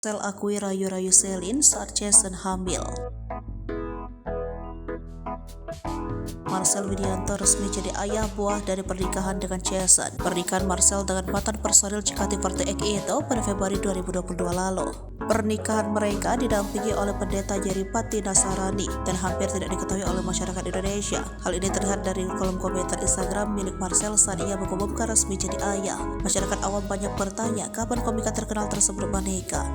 Marcel akui rayu-rayu Celine saat Jason hamil. Marcel Widianto resmi jadi ayah buah dari pernikahan dengan Jason. Pernikahan Marcel dengan mantan personil JKT48 itu pada Februari 2022 lalu. Pernikahan mereka didampingi oleh pendeta Jerry Pati Nasarani dan hampir tidak diketahui oleh masyarakat Indonesia. Hal ini terlihat dari kolom komentar Instagram milik Marcel saat ia mengumumkan resmi jadi ayah. Masyarakat awam banyak bertanya kapan komika terkenal tersebut menikah.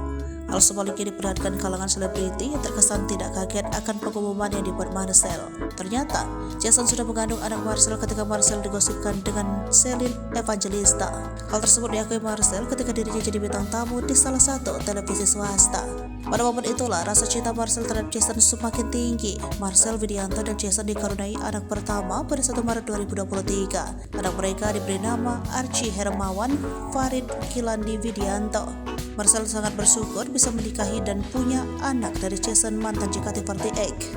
Hal sebaliknya diperhatikan kalangan selebriti yang terkesan tidak kaget akan pengumuman yang dibuat Marcel. Ternyata, Jason sudah mengandung anak Marcel ketika Marcel digosipkan dengan Celine Evangelista. Hal tersebut diakui Marcel ketika dirinya jadi bintang tamu di salah satu televisi swasta. Pada momen itulah rasa cinta Marcel terhadap Jason semakin tinggi. Marcel Widianto dan Jason dikaruniai anak pertama pada 1 Maret 2023. Anak mereka diberi nama Archie Hermawan Farid Kilandi Widianto. Marcel sangat bersyukur bisa menikahi dan punya anak dari Jason mantan JKT48.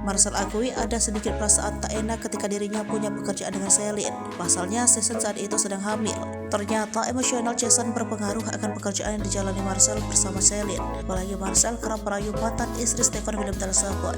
Marcel akui ada sedikit perasaan tak enak ketika dirinya punya pekerjaan dengan Celine. Pasalnya, Jason saat itu sedang hamil. Ternyata emosional Jason berpengaruh akan pekerjaan yang dijalani Marcel bersama Celine. Apalagi Marcel kerap merayu mantan istri Stefan William tersebut.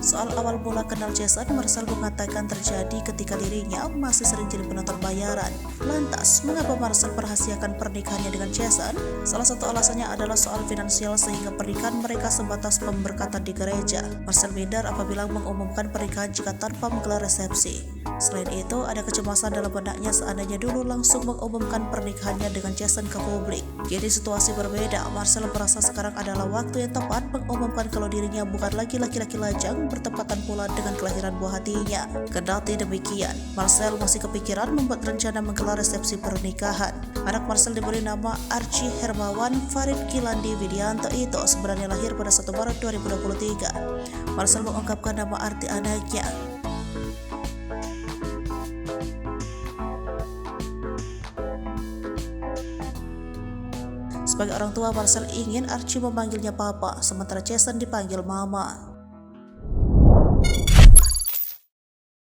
Soal awal mula kenal Jason, Marcel mengatakan terjadi ketika dirinya masih sering jadi penonton bayaran. Lantas, mengapa Marcel merahasiakan pernikahannya dengan Jason? Salah satu alasannya adalah soal finansial sehingga pernikahan mereka sebatas pemberkatan di gereja. Marcel minder apabila mengumumkan pernikahan jika tanpa menggelar resepsi. Selain itu, ada kecemasan dalam benaknya seandainya dulu langsung mengumumkan pernikahannya dengan Jason ke publik. Jadi situasi berbeda, Marcel merasa sekarang adalah waktu yang tepat mengumumkan kalau dirinya bukan lagi laki-laki lajang bertepatan pula dengan kelahiran buah hatinya. Kendati demikian, Marcel masih kepikiran membuat rencana menggelar resepsi pernikahan. Anak Marcel diberi nama Archie Hermawan Farid Kilandi Widianto itu sebenarnya lahir pada 1 Maret 2023. Marcel mengungkapkan nama arti anaknya. Sebagai orang tua, Marcel ingin Archie memanggilnya papa, sementara Jason dipanggil mama.